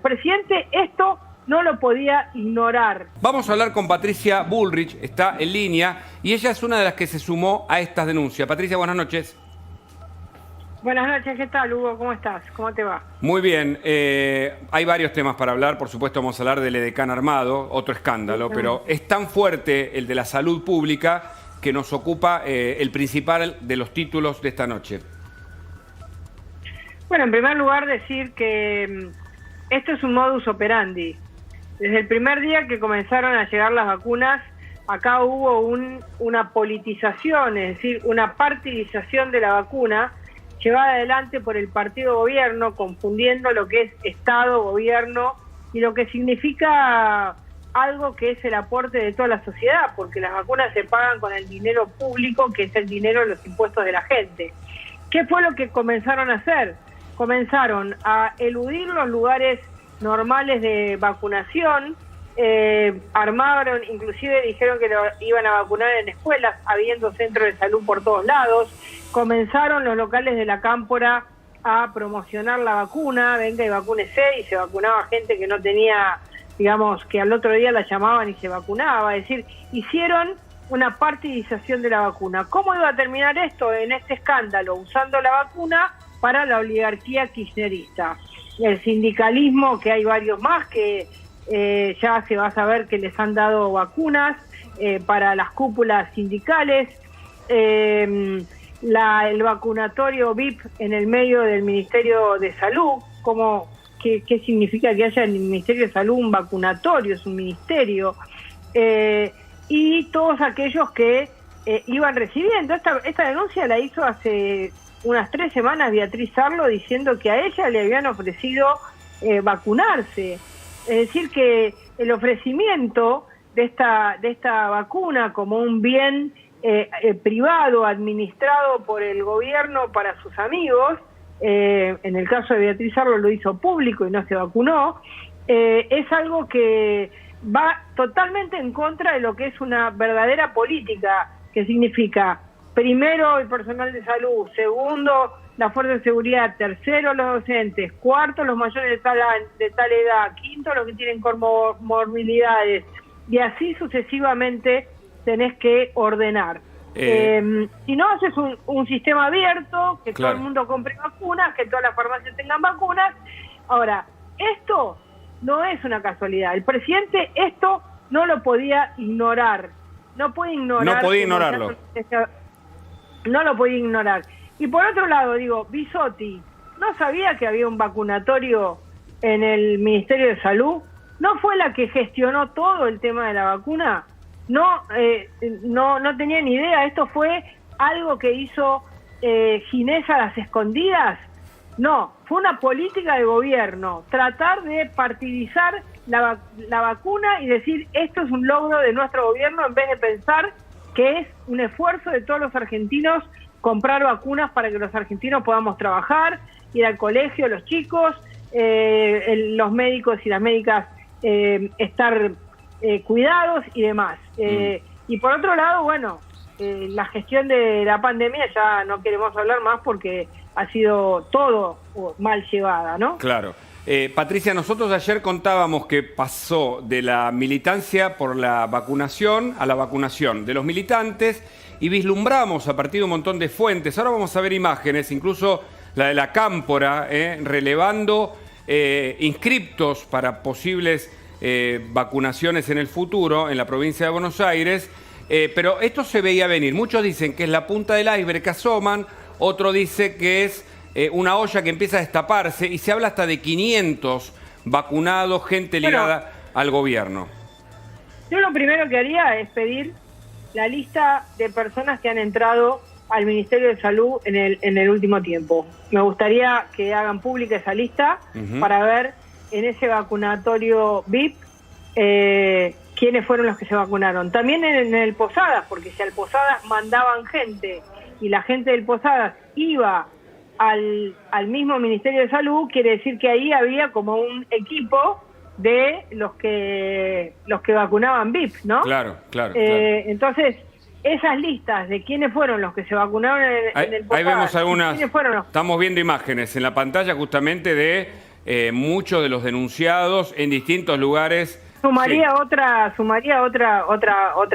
presidente esto no lo podía ignorar. Vamos a hablar con Patricia Bullrich, está en línea, y ella es una de las que se sumó a estas denuncias. Patricia, buenas noches. Buenas noches, ¿qué tal, Hugo? ¿Cómo estás? ¿Cómo te va? Muy bien, hay varios temas para hablar, por supuesto vamos a hablar del edecán armado, otro escándalo, pero es tan fuerte el de la salud pública que nos ocupa el principal de los títulos de esta noche. Bueno, en primer lugar decir que esto es un modus operandi. Desde el primer día que comenzaron a llegar las vacunas, acá hubo una politización, es decir, una partidización de la vacuna, llevada adelante por el partido gobierno, confundiendo lo que es Estado, gobierno, y lo que significa algo que es el aporte de toda la sociedad, porque las vacunas se pagan con el dinero público, que es el dinero de los impuestos de la gente. ¿Qué fue lo que comenzaron a hacer? Comenzaron a eludir los lugares normales de vacunación, armaron, inclusive dijeron que lo iban a vacunar en escuelas, habiendo centros de salud por todos lados. Comenzaron los locales de la Cámpora a promocionar la vacuna, venga y vacúnese, y se vacunaba gente que no tenía, digamos, que al otro día la llamaban y se vacunaba. Es decir, hicieron una partidización de la vacuna. ¿Cómo iba a terminar esto? En este escándalo, usando la vacuna para la oligarquía kirchnerista. El sindicalismo, que hay varios más que ya se va a saber que les han dado vacunas para las cúpulas sindicales, el vacunatorio VIP en el medio del Ministerio de Salud. ¿Qué significa que haya en el Ministerio de Salud un vacunatorio? Es un ministerio. Y todos aquellos que iban recibiendo. Esta denuncia la hizo hace unas 3 semanas Beatriz Sarlo, diciendo que a ella le habían ofrecido vacunarse. Es decir, que el ofrecimiento de esta vacuna como un bien privado administrado por el gobierno para sus amigos, en el caso de Beatriz Sarlo lo hizo público y no se vacunó, es algo que va totalmente en contra de lo que es una verdadera política, que significa primero el personal de salud, segundo la fuerza de seguridad, tercero los docentes, cuarto los mayores de tal edad, quinto los que tienen comorbilidades, y así sucesivamente tenés que ordenar. Si no haces un sistema abierto, que claro, todo el mundo compre vacunas, que todas las farmacias tengan vacunas. Ahora, esto no es una casualidad. El presidente esto no lo podía ignorar. No puede ignorar. No podía ignorarlo. No lo podía ignorar. Y por otro lado, digo, Bisotti, ¿no sabía que había un vacunatorio en el Ministerio de Salud? ¿No fue la que gestionó todo el tema de la vacuna? No tenía ni idea. ¿Esto fue algo que hizo Ginés a las escondidas? No, fue una política de gobierno, tratar de partidizar la vacuna y decir esto es un logro de nuestro gobierno, en vez de pensar que es un esfuerzo de todos los argentinos comprar vacunas para que los argentinos podamos trabajar, ir al colegio, los chicos, los médicos y las médicas estar cuidados y demás. Y por otro lado, bueno, la gestión de la pandemia ya no queremos hablar más porque ha sido todo mal llevada, ¿no? Claro. Patricia, nosotros ayer contábamos que pasó de la militancia por la vacunación a la vacunación de los militantes y vislumbramos a partir de un montón de fuentes. Ahora vamos a ver imágenes, incluso la de la Cámpora, relevando inscriptos para posibles vacunaciones en el futuro en la provincia de Buenos Aires. Pero esto se veía venir. Muchos dicen que es la punta del iceberg que asoman, otro dice que es una olla que empieza a destaparse y se habla hasta de 500 vacunados, gente ligada al gobierno. Yo lo primero que haría es pedir la lista de personas que han entrado al Ministerio de Salud en el último tiempo. Me gustaría que hagan pública esa lista para ver en ese vacunatorio VIP quiénes fueron los que se vacunaron. También en el Posadas, porque si al Posadas mandaban gente y la gente del Posadas iba al mismo Ministerio de Salud, quiere decir que ahí había como un equipo de los que vacunaban VIP, ¿no? Claro. Entonces, esas listas de quiénes fueron los que se vacunaron en el Posadas, ahí vemos algunas, quiénes fueron los... Estamos viendo imágenes en la pantalla justamente de muchos de los denunciados en distintos lugares. Sumaría otra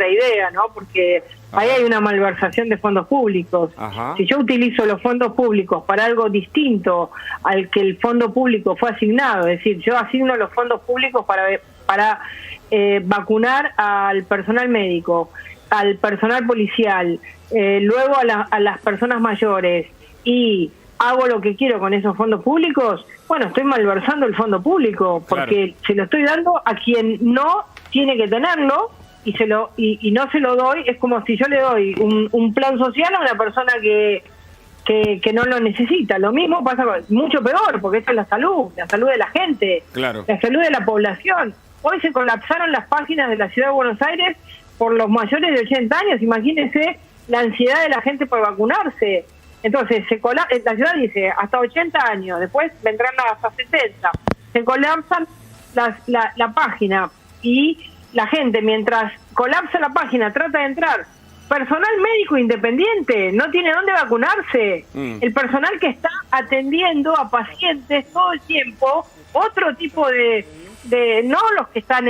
idea, ¿no? Porque ahí hay una malversación de fondos públicos. Ajá. Si yo utilizo los fondos públicos para algo distinto al que el fondo público fue asignado, es decir, yo asigno los fondos públicos para vacunar al personal médico, al personal policial, luego a las personas mayores, y hago lo que quiero con esos fondos públicos, bueno, estoy malversando el fondo público, porque se lo estoy dando a quien no tiene que tenerlo, y no se lo doy. Es como si yo le doy un plan social a una persona que no lo necesita. Lo mismo pasa mucho peor, porque esa es la salud de la gente, claro, la salud de la población. Hoy se colapsaron las páginas de la Ciudad de Buenos Aires por los mayores de 80 años. Imagínense la ansiedad de la gente por vacunarse. Entonces, la ciudad dice hasta 80 años, después vendrán hasta 70. Se colapsan la página, y la gente, mientras colapsa la página, trata de entrar. Personal médico independiente no tiene dónde vacunarse. El personal que está atendiendo a pacientes todo el tiempo, otro tipo de no los que están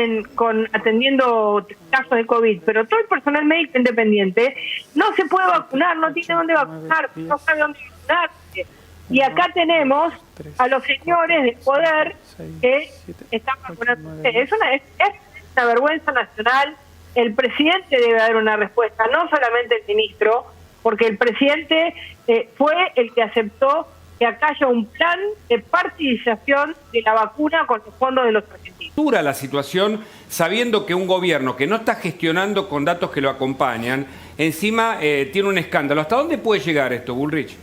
atendiendo casos de COVID, pero todo el personal médico independiente no se puede vacunar, no tiene dónde vacunar, no sabe dónde vacunarse. Y acá tenemos a los señores del poder que están vacunando. Es una vergüenza nacional. El presidente debe dar una respuesta, no solamente el ministro, porque el presidente fue el que aceptó que acá haya un plan de partidización de la vacuna con los fondos de los argentinos. Dura la situación sabiendo que un gobierno que no está gestionando con datos que lo acompañan, encima tiene un escándalo. ¿Hasta dónde puede llegar esto, Bullrich?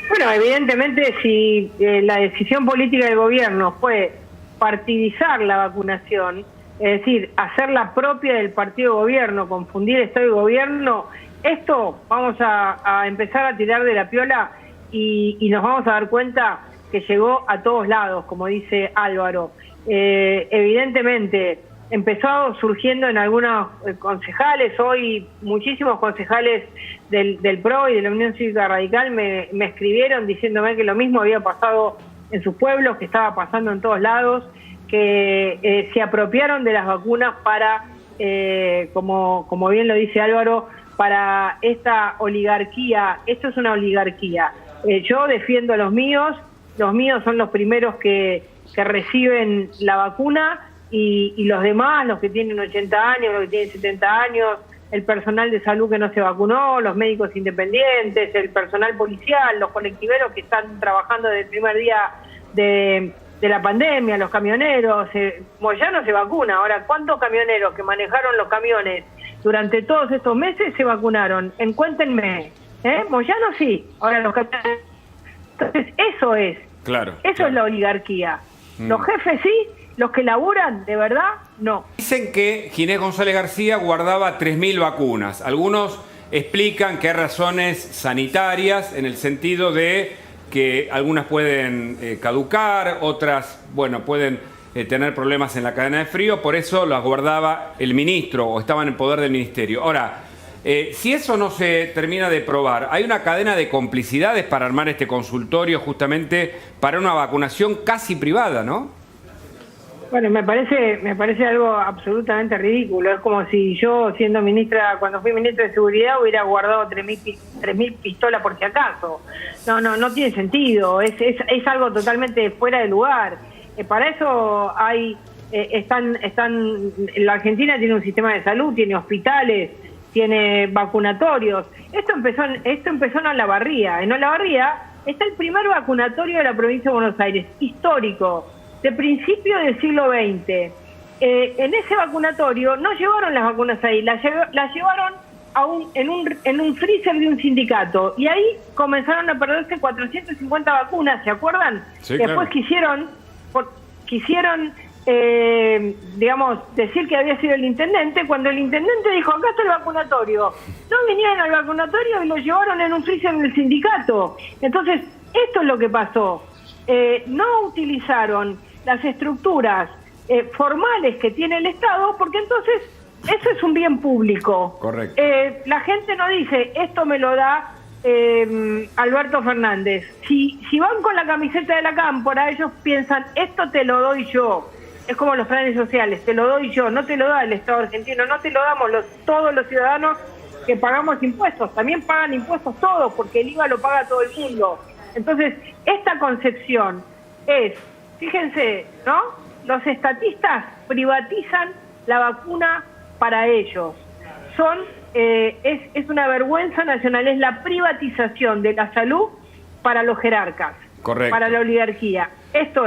Bueno, evidentemente, si la decisión política del gobierno fue partidizar la vacunación, es decir, hacerla propia del partido gobierno, confundir Estado y gobierno, esto vamos a empezar a tirar de la piola y nos vamos a dar cuenta que llegó a todos lados, como dice Álvaro. Evidentemente, empezó surgiendo en algunos concejales. Hoy muchísimos concejales del PRO y de la Unión Cívica Radical me escribieron diciéndome que lo mismo había pasado en sus pueblos, que estaba pasando en todos lados, que se apropiaron de las vacunas para, como bien lo dice Álvaro, para esta oligarquía. Esto es una oligarquía. Yo defiendo a los míos son los primeros que reciben la vacuna, y los demás, los que tienen 80 años, los que tienen 70 años, el personal de salud que no se vacunó, los médicos independientes, el personal policial, los colectiveros que están trabajando desde el primer día de la pandemia, los camioneros. Moyano se vacuna. Ahora, ¿cuántos camioneros que manejaron los camiones durante todos estos meses se vacunaron? Cuéntenme. Moyano sí, ahora los camioneros. Entonces, eso es. Claro. Eso es la oligarquía. Los jefes sí, los que laburan, de verdad, no. Dicen que Ginés González García guardaba 3.000 vacunas. Algunos explican que hay razones sanitarias, en el sentido de que algunas pueden caducar, otras, bueno, pueden tener problemas en la cadena de frío, por eso las guardaba el ministro, o estaban en poder del ministerio. Ahora, si eso no se termina de probar, hay una cadena de complicidades para armar este consultorio justamente para una vacunación casi privada, ¿no? Bueno, me parece algo absolutamente ridículo. Es como si yo, siendo ministra, cuando fui ministra de Seguridad, hubiera guardado 3.000 pistolas por si acaso. No tiene sentido. Es algo totalmente fuera de lugar. Para eso la Argentina tiene un sistema de salud, tiene hospitales, tiene vacunatorios. Esto empezó en Olavarría. En Olavarría está el primer vacunatorio de la provincia de Buenos Aires, histórico, de principio del siglo XX. En ese vacunatorio no llevaron las vacunas ahí, las llevaron en un freezer de un sindicato, y ahí comenzaron a perderse 450 vacunas, ¿se acuerdan? Sí, Después claro. quisieron digamos, decir que había sido el intendente, cuando el intendente dijo, acá está el vacunatorio. No vinieron al vacunatorio y lo llevaron en un freezer del sindicato. Entonces, esto es lo que pasó. No utilizaron las estructuras formales que tiene el Estado, porque entonces eso es un bien público. Correcto. La gente no dice, esto me lo da Alberto Fernández. Si van con la camiseta de la Cámpora, ellos piensan, esto te lo doy yo. Es como los planes sociales, te lo doy yo, no te lo da el Estado argentino, no te lo damos todos los ciudadanos que pagamos impuestos. También pagan impuestos todos, porque el IVA lo paga todo el mundo. Entonces, esta concepción es, fíjense, ¿no? Los estatistas privatizan la vacuna para ellos. Es una vergüenza nacional, es la privatización de la salud para los jerarcas, correcto, para la oligarquía. Esto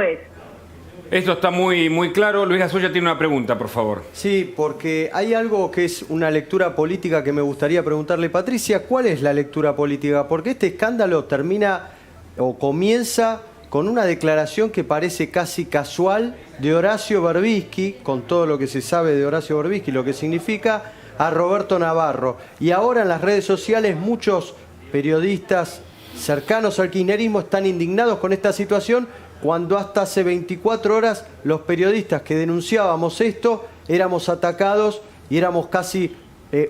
está muy, muy claro. Luis Azoya tiene una pregunta, por favor. Sí, porque hay algo que es una lectura política que me gustaría preguntarle, Patricia. ¿Cuál es la lectura política? Porque este escándalo termina o comienza con una declaración que parece casi casual de Horacio Berbisky, con todo lo que se sabe de Horacio Berbisky, lo que significa, a Roberto Navarro. Y ahora en las redes sociales muchos periodistas cercanos al kirchnerismo están indignados con esta situación, cuando hasta hace 24 horas los periodistas que denunciábamos esto éramos atacados y éramos casi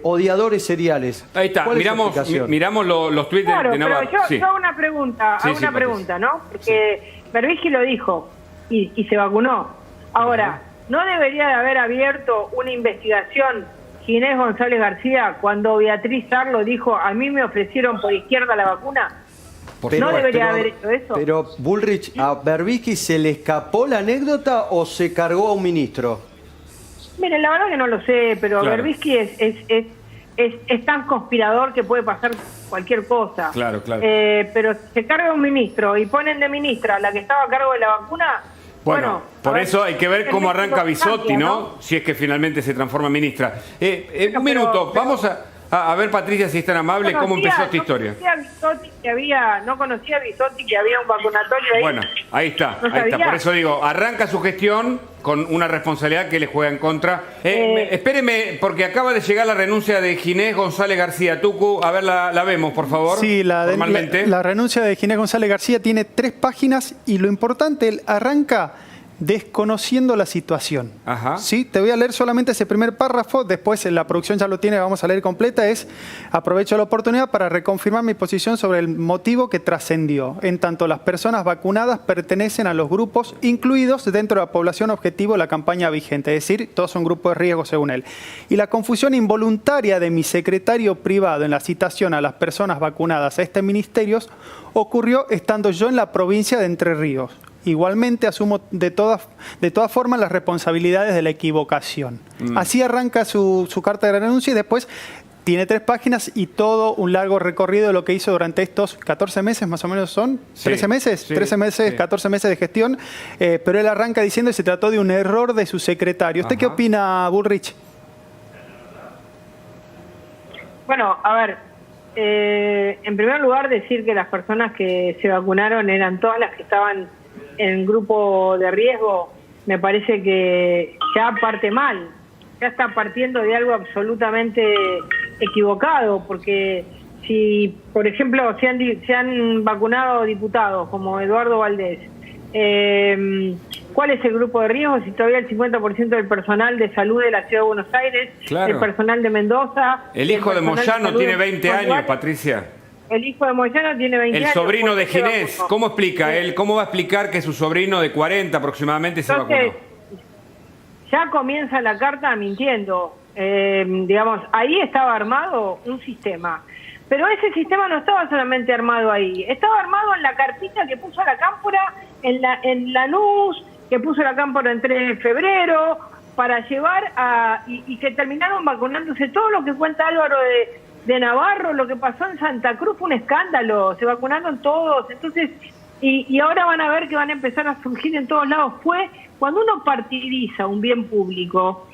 odiadores seriales. Ahí está, miramos los tweets de Navarro. Pero yo hago una pregunta, ¿no? Porque Berbisky lo dijo y se vacunó. Ahora, ¿no debería de haber abierto una investigación Ginés González García cuando Beatriz Arlo dijo, a mí me ofrecieron por izquierda la vacuna? ¿No debería haber hecho eso? Pero, Bullrich, ¿a Berbisky se le escapó la anécdota o se cargó a un ministro? Miren, la verdad que no lo sé, pero claro, Berbisky es tan conspirador que puede pasar cualquier cosa. Claro. Pero se carga un ministro y ponen de ministra la que estaba a cargo de la vacuna. Bueno, por eso hay que ver cómo arranca Bisotti, ¿no? Si es que finalmente se transforma en ministra. Un minuto, vamos a ver, Patricia, si es tan amable, cómo empezó esta historia. No conocía a Bisotti que había un vacunatorio ahí. Bueno, ahí está. Por eso digo, arranca su gestión con una responsabilidad que le juega en contra. Espéreme, porque acaba de llegar la renuncia de Ginés González García. Tucu, a ver, la vemos, por favor. Sí, la renuncia de Ginés González García tiene 3 páginas y lo importante, arranca desconociendo la situación. Ajá. ¿Sí? Te voy a leer solamente ese primer párrafo, después la producción ya lo tiene, vamos a leer completa. Aprovecho la oportunidad para reconfirmar mi posición sobre el motivo que trascendió. En tanto, las personas vacunadas pertenecen a los grupos incluidos dentro de la población objetivo de la campaña vigente, es decir, todos son grupos de riesgo según él. Y la confusión involuntaria de mi secretario privado en la citación a las personas vacunadas a este ministerio ocurrió estando yo en la provincia de Entre Ríos. Igualmente asumo de todas formas las responsabilidades de la equivocación. Así arranca su carta de renuncia y después tiene 3 páginas y todo un largo recorrido de lo que hizo durante estos 14 meses, más o menos son, 13 meses, sí, 13 meses, sí. 14 meses de gestión, pero él arranca diciendo que se trató de un error de su secretario. ¿Usted qué opina, Bullrich? Bueno, a ver, en primer lugar decir que las personas que se vacunaron eran todas las que estaban en grupo de riesgo, me parece que ya parte mal, ya está partiendo de algo absolutamente equivocado, porque si, por ejemplo, se han vacunado diputados como Eduardo Valdés, ¿cuál es el grupo de riesgo? Si todavía el 50% del personal de salud de la Ciudad de Buenos Aires, claro, el personal de Mendoza... El hijo de Moyano tiene 20 años, Patricia. El hijo de Moyano tiene 20 años. El sobrino de Ginés, ¿cómo explica él? ¿Cómo va a explicar que su sobrino de 40 aproximadamente se vacunó? Ya comienza la carta mintiendo. Digamos, ahí estaba armado un sistema. Pero ese sistema no estaba solamente armado ahí. Estaba armado en la cartita que puso la Cámpora, en Lanús, que puso la Cámpora en 3 de febrero, para llevar a... Y que terminaron vacunándose. Todo lo que cuenta Álvaro de Navarro, lo que pasó en Santa Cruz fue un escándalo, se vacunaron todos, entonces, y ahora van a ver que van a empezar a surgir en todos lados. Fue cuando uno partidiza un bien público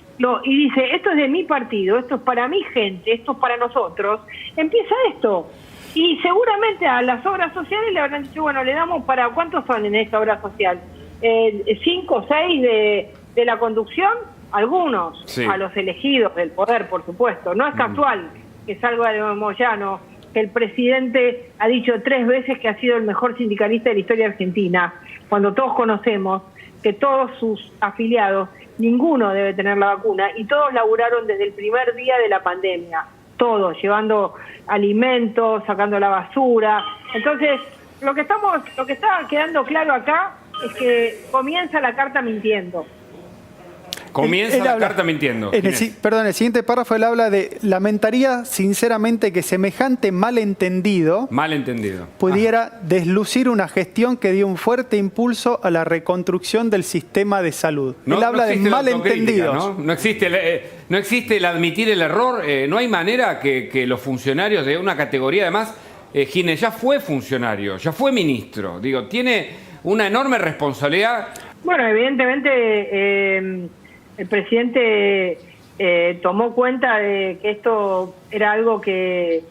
y dice, esto es de mi partido, esto es para mi gente, esto es para nosotros, empieza esto. Y seguramente a las obras sociales le habrán dicho, bueno, le damos para, ¿cuántos son en esta obra social? 5 o 6 de la conducción, algunos, sí, a los elegidos del poder, por supuesto, no es casual que salga de Moyano, que el presidente ha dicho 3 veces que ha sido el mejor sindicalista de la historia argentina, cuando todos conocemos que todos sus afiliados, ninguno debe tener la vacuna, y todos laburaron desde el primer día de la pandemia. todos, llevando alimentos, sacando la basura. Entonces, lo que está quedando claro acá es que comienza la carta mintiendo. Comienza la carta mintiendo. El siguiente párrafo él habla de: lamentaría sinceramente que semejante malentendido pudiera deslucir una gestión que dio un fuerte impulso a la reconstrucción del sistema de salud. Él habla de malentendidos. No existe el admitir el error. No hay manera que los funcionarios de una categoría, además, Ginés ya fue funcionario, ya fue ministro. Digo, tiene una enorme responsabilidad. Bueno, evidentemente el presidente tomó cuenta de que esto era algo que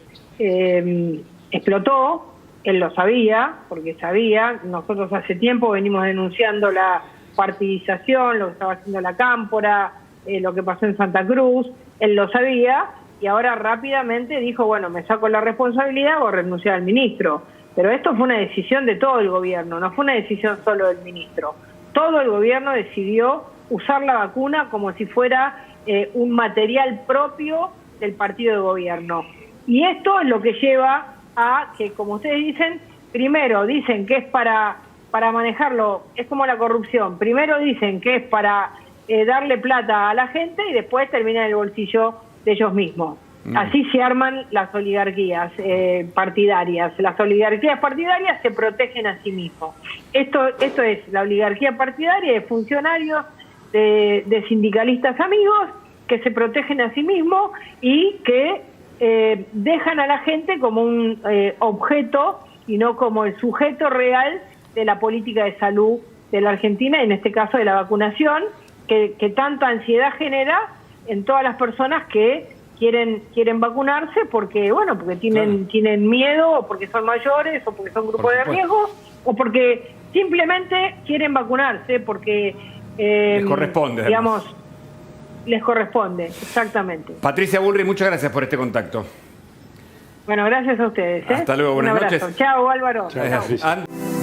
explotó. Él lo sabía, porque sabía. Nosotros hace tiempo venimos denunciando la partidización, lo que estaba haciendo la Cámpora, lo que pasó en Santa Cruz. Él lo sabía y ahora rápidamente dijo, bueno, me saco la responsabilidad o renunciar al ministro. Pero esto fue una decisión de todo el gobierno, no fue una decisión solo del ministro. Todo el gobierno decidió usar la vacuna como si fuera un material propio del partido de gobierno. Y esto es lo que lleva a que, como ustedes dicen, primero dicen que es para manejarlo, es como la corrupción. Primero dicen que es para darle plata a la gente y después termina en el bolsillo de ellos mismos. Así se arman las oligarquías partidarias. Las oligarquías partidarias se protegen a sí mismos. Esto es la oligarquía partidaria de funcionarios, de sindicalistas amigos que se protegen a sí mismos y que dejan a la gente como un objeto y no como el sujeto real de la política de salud de la Argentina, en este caso de la vacunación, que tanta ansiedad genera en todas las personas que quieren vacunarse porque tienen miedo, o porque son mayores, o porque son grupos de riesgo, o porque simplemente quieren vacunarse porque les corresponde, digamos, les corresponde, exactamente. Patricia Bullrich, muchas gracias por este contacto. Bueno, gracias a ustedes. Hasta luego, buenas noches. Chao, Álvaro. Chao.